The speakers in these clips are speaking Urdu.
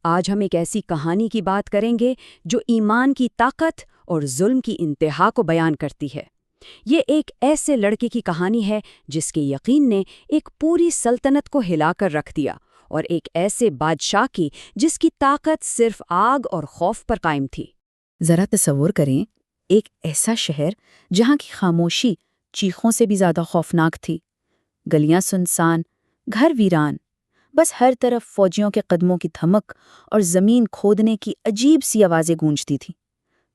آج ہم ایک ایسی کہانی کی بات کریں گے جو ایمان کی طاقت اور ظلم کی انتہا کو بیان کرتی ہے۔ یہ ایک ایسے لڑکے کی کہانی ہے جس کے یقین نے ایک پوری سلطنت کو ہلا کر رکھ دیا، اور ایک ایسے بادشاہ کی جس کی طاقت صرف آگ اور خوف پر قائم تھی۔ ذرا تصور کریں، ایک ایسا شہر جہاں کی خاموشی چیخوں سے بھی زیادہ خوفناک تھی، گلیاں سنسان، گھر ویران، بس ہر طرف فوجیوں کے قدموں کی دھمک اور زمین کھودنے کی عجیب سی آوازیں گونجتی تھیں۔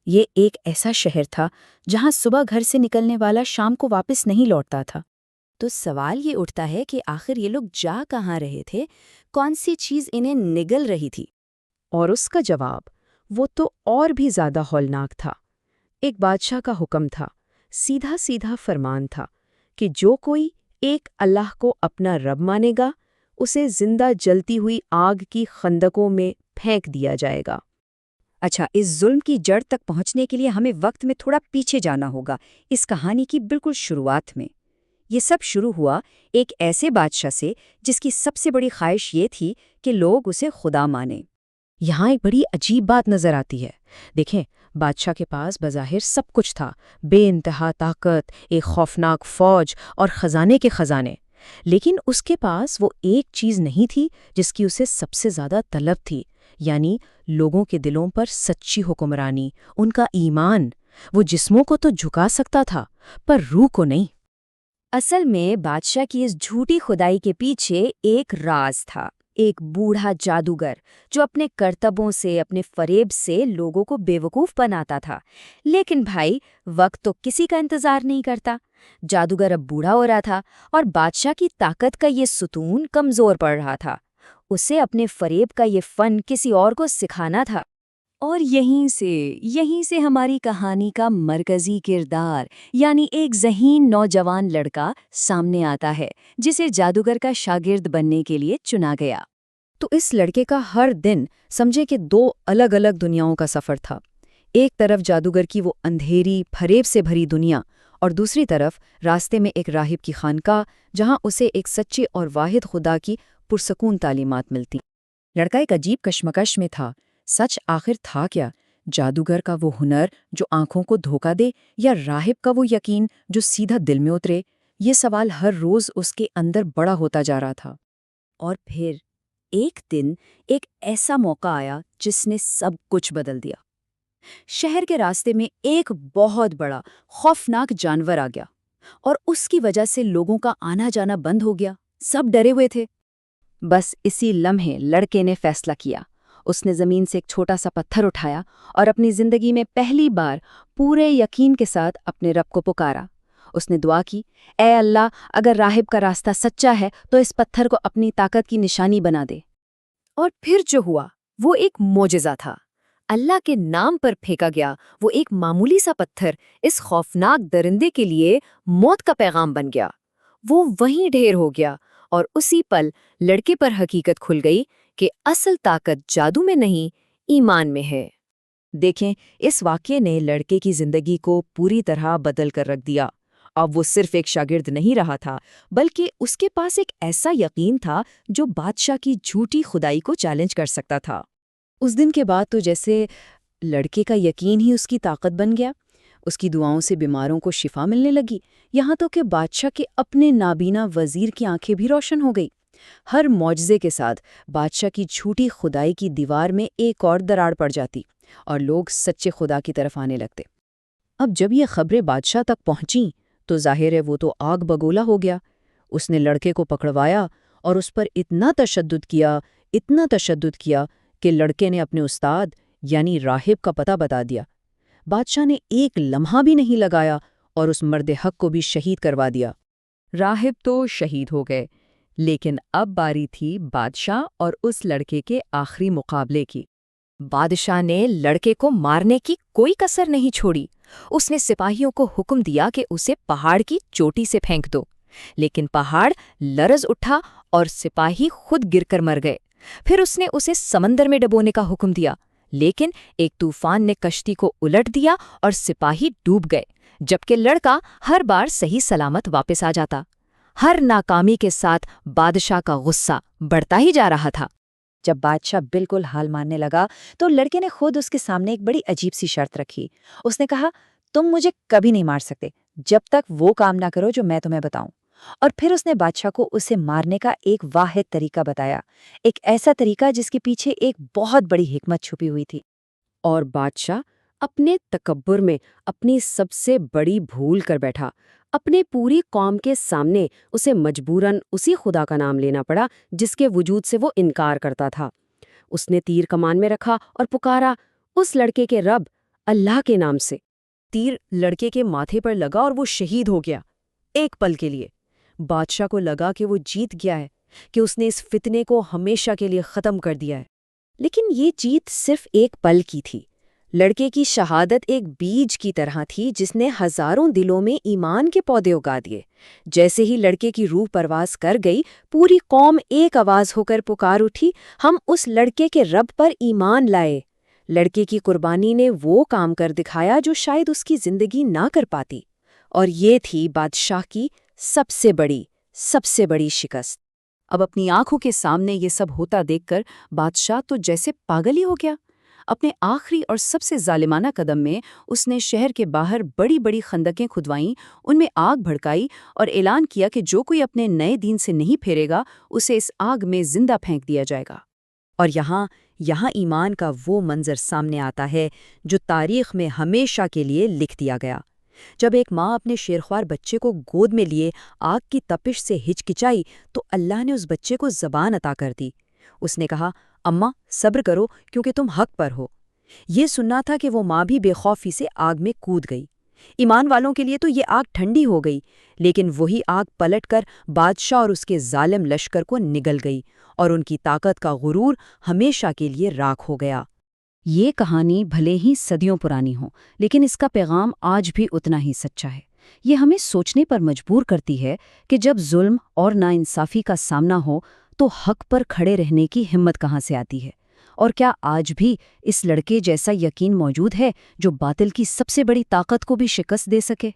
یہ ایک ایسا شہر تھا جہاں صبح گھر سے نکلنے والا شام کو واپس نہیں لوٹتا تھا۔ تو سوال یہ اٹھتا ہے کہ آخر یہ لوگ جا کہاں رہے تھے، کون سی چیز انہیں نگل رہی تھی؟ اور اس کا جواب وہ تو اور بھی زیادہ ہولناک تھا۔ ایک بادشاہ کا حکم تھا، سیدھا سیدھا فرمان تھا کہ جو کوئی ایک اللہ کو اپنا رب مانے گا اسے زندہ جلتی ہوئی آگ کی خندقوں میں پھینک دیا جائے گا۔ اچھا، اس ظلم کی جڑ تک پہنچنے کے لیے ہمیں وقت میں تھوڑا پیچھے جانا ہوگا، اس کہانی کی بالکل شروعات میں۔ یہ سب شروع ہوا ایک ایسے بادشاہ سے جس کی سب سے بڑی خواہش یہ تھی کہ لوگ اسے خدا مانیں۔ یہاں ایک بڑی عجیب بات نظر آتی ہے۔ دیکھیں، بادشاہ کے پاس بظاہر سب کچھ تھا، بے انتہا طاقت، ایک خوفناک فوج اور خزانے کے خزانے، لیکن اس کے پاس وہ ایک چیز نہیں تھی جس کی اسے سب سے زیادہ طلب تھی، یعنی لوگوں کے دلوں پر سچی حکمرانی، ان کا ایمان۔ وہ جسموں کو تو جھکا سکتا تھا پر روح کو نہیں۔ اصل میں بادشاہ کی اس جھوٹی خدائی کے پیچھے ایک راز تھا، ایک بوڑھا جادوگر جو اپنے کرتبوں سے، اپنے فریب سے لوگوں کو بے وقوف بناتا تھا۔ لیکن بھائی، وقت تو کسی کا انتظار نہیں کرتا۔ جادوگر اب بوڑھا ہو رہا تھا اور بادشاہ کی طاقت کا یہ ستون کمزور پڑ رہا تھا۔ اسے اپنے فریب کا یہ فن کسی اور کو سکھانا تھا۔ اور یہیں سے ہماری کہانی کا مرکزی کردار، یعنی ایک ذہین نوجوان لڑکا سامنے آتا ہے جسے جادوگر کا شاگرد بننے کے لیے چنا گیا۔ تو اس لڑکے کا ہر دن سمجھے کہ دو الگ الگ دنیاؤں کا سفر تھا۔ ایک طرف جادوگر کی وہ اندھیری، فریب سے بھری دنیا، اور دوسری طرف راستے میں ایک راہب کی خانقاہ جہاں اسے ایک سچے اور واحد خدا کی پرسکون تعلیمات ملتی۔ لڑکا ایک عجیب کشمکش میں تھا۔ سچ آخر تھا کیا؟ جادوگر کا وہ ہنر جو آنکھوں کو دھوکہ دے، یا راہب کا وہ یقین جو سیدھا دل میں اترے؟ یہ سوال ہر روز اس کے اندر بڑا ہوتا جا رہا تھا۔ اور پھر ایک دن ایک ایسا موقع آیا جس نے سب کچھ بدل دیا۔ شہر کے راستے میں ایک بہت بڑا خوفناک جانور آ گیا، اور اس کی وجہ سے لوگوں کا آنا جانا بند ہو گیا۔ سب ڈرے ہوئے تھے۔ بس اسی لمحے لڑکے نے فیصلہ کیا۔ اس نے زمین سے ایک چھوٹا سا پتھر اٹھایا اور اپنی زندگی میں پہلی بار پورے یقین کے ساتھ اپنے رب کو پکارا۔ اس نے دعا کی، اے اللہ، اگر راہب کا راستہ سچا ہے تو اس پتھر کو اپنی طاقت کی نشانی بنا دے۔ اور پھر جو ہوا وہ ایک معجزہ تھا۔ اللہ کے نام پر پھینکا گیا وہ ایک معمولی سا پتھر اس خوفناک درندے کے لیے موت کا پیغام بن گیا۔ وہ وہیں ڈھیر ہو گیا، اور اسی پل لڑکے پر حقیقت کھل گئی کہ اصل طاقت جادو میں نہیں، ایمان میں ہے۔ دیکھیں، اس واقعے نے لڑکے کی زندگی کو پوری طرح بدل کر رکھ دیا۔ اب وہ صرف ایک شاگرد نہیں رہا تھا، بلکہ اس کے پاس ایک ایسا یقین تھا جو بادشاہ کی جھوٹی خدائی کو چیلنج کر سکتا تھا۔ اس دن کے بعد تو جیسے لڑکے کا یقین ہی اس کی طاقت بن گیا۔ اس کی دعاؤں سے بیماروں کو شفا ملنے لگی، یہاں تو کہ بادشاہ کے اپنے نابینا وزیر کی آنکھیں بھی روشن ہو گئی۔ ہر معجزے کے ساتھ بادشاہ کی جھوٹی خدائی کی دیوار میں ایک اور دراڑ پڑ جاتی، اور لوگ سچے خدا کی طرف آنے لگتے۔ اب جب یہ خبریں بادشاہ تک پہنچیں تو ظاہر ہے وہ تو آگ بگولا ہو گیا۔ اس نے لڑکے کو پکڑوایا اور اس پر اتنا تشدد کیا کہ لڑکے نے اپنے استاد یعنی راہب کا پتہ بتا دیا۔ بادشاہ نے ایک لمحہ بھی نہیں لگایا اور اس مرد حق کو بھی شہید کروا دیا۔ راہب تو شہید ہو گئے، لیکن اب باری تھی بادشاہ اور اس لڑکے کے آخری مقابلے کی۔ بادشاہ نے لڑکے کو مارنے کی کوئی کسر نہیں چھوڑی۔ اس نے سپاہیوں کو حکم دیا کہ اسے پہاڑ کی چوٹی سے پھینک دو، لیکن پہاڑ لرز اٹھا اور سپاہی خود گر کر مر گئے۔ پھر اس نے اسے سمندر میں ڈبونے کا حکم دیا، لیکن ایک طوفان نے کشتی کو الٹ دیا اور سپاہی ڈوب گئے، جبکہ لڑکا ہر بار صحیح سلامت واپس آ جاتا۔ ہر ناکامی کے ساتھ بادشاہ کا غصہ بڑھتا ہی جا رہا تھا۔ جب بادشاہ بالکل حال ماننے لگا تو لڑکے نے خود اس کے سامنے ایک بڑی عجیب سی شرط رکھی۔ اس نے کہا، تم مجھے کبھی نہیں مار سکتے جب تک وہ کام نہ کرو جو میں تمہیں بتاؤں۔ اور پھر اس نے بادشاہ کو اسے مارنے کا ایک واحد طریقہ بتایا، ایک ایسا طریقہ جس کے پیچھے ایک بہت بڑی حکمت چھپی ہوئی تھی۔ اور بادشاہ اپنے تکبر میں اپنی سب سے بڑی بھول کر بیٹھا۔ اپنے پوری قوم کے سامنے اسے مجبوراً اسی خدا کا نام لینا پڑا جس کے وجود سے وہ انکار کرتا تھا۔ اس نے تیر کمان میں رکھا اور پکارا اس لڑکے کے رب، اللہ کے نام سے۔ تیر لڑکے کے ماتھے پر لگا اور وہ شہید ہو گیا۔ ایک پل کے لیے بادشاہ کو لگا کہ وہ جیت گیا ہے، کہ اس نے اس فتنے کو ہمیشہ کے لیے ختم کر دیا ہے۔ لیکن یہ جیت صرف ایک پل کی تھی۔ لڑکے کی شہادت ایک بیج کی طرح تھی جس نے ہزاروں دلوں میں ایمان کے پودے اگا دیے۔ جیسے ہی لڑکے کی روح پرواز کر گئی، پوری قوم ایک آواز ہو کر پکار اٹھی، ہم اس لڑکے کے رب پر ایمان لائے۔ لڑکے کی قربانی نے وہ کام کر دکھایا جو شاید اس کی زندگی نہ کر پاتی، اور یہ تھی بادشاہ کی سب سے بڑی شکست۔ اب اپنی آنکھوں کے سامنے یہ سب ہوتا دیکھ کر بادشاہ تو جیسے پاگل ہی ہو گیا۔ اپنے آخری اور سب سے ظالمانہ قدم میں اس نے شہر کے باہر بڑی بڑی خندقیں کھدوائیں، ان میں آگ بھڑکائی اور اعلان کیا کہ جو کوئی اپنے نئے دین سے نہیں پھیرے گا اسے اس آگ میں زندہ پھینک دیا جائے گا۔ اور یہاں ایمان کا وہ منظر سامنے آتا ہے جو تاریخ میں ہمیشہ کے لیے لکھ دیا گیا۔ جب ایک ماں اپنے شیرخوار بچے کو گود میں لیے آگ کی تپش سے ہچکچائی تو اللہ نے اس بچے کو زبان عطا کر دی۔ اس نے کہا، اماں صبر کرو کیونکہ تم حق پر ہو۔ یہ سننا تھا کہ وہ ماں بھی بے خوفی سے آگ میں کود گئی۔ ایمان والوں کے لیے تو یہ آگ ٹھنڈی ہو گئی، لیکن وہی آگ پلٹ کر بادشاہ اور اس کے ظالم لشکر کو نگل گئی، اور ان کی طاقت کا غرور ہمیشہ کے لیے راکھ ہو گیا۔ یہ کہانی بھلے ہی صدیوں پرانی ہو، لیکن اس کا پیغام آج بھی اتنا ہی سچا ہے۔ یہ ہمیں سوچنے پر مجبور کرتی ہے کہ جب ظلم اور ناانصافی کا سامنا ہو تو حق پر کھڑے رہنے کی ہمت کہاں سے آتی ہے، اور کیا آج بھی اس لڑکے جیسا یقین موجود ہے جو باطل کی سب سے بڑی طاقت کو بھی شکست دے سکے؟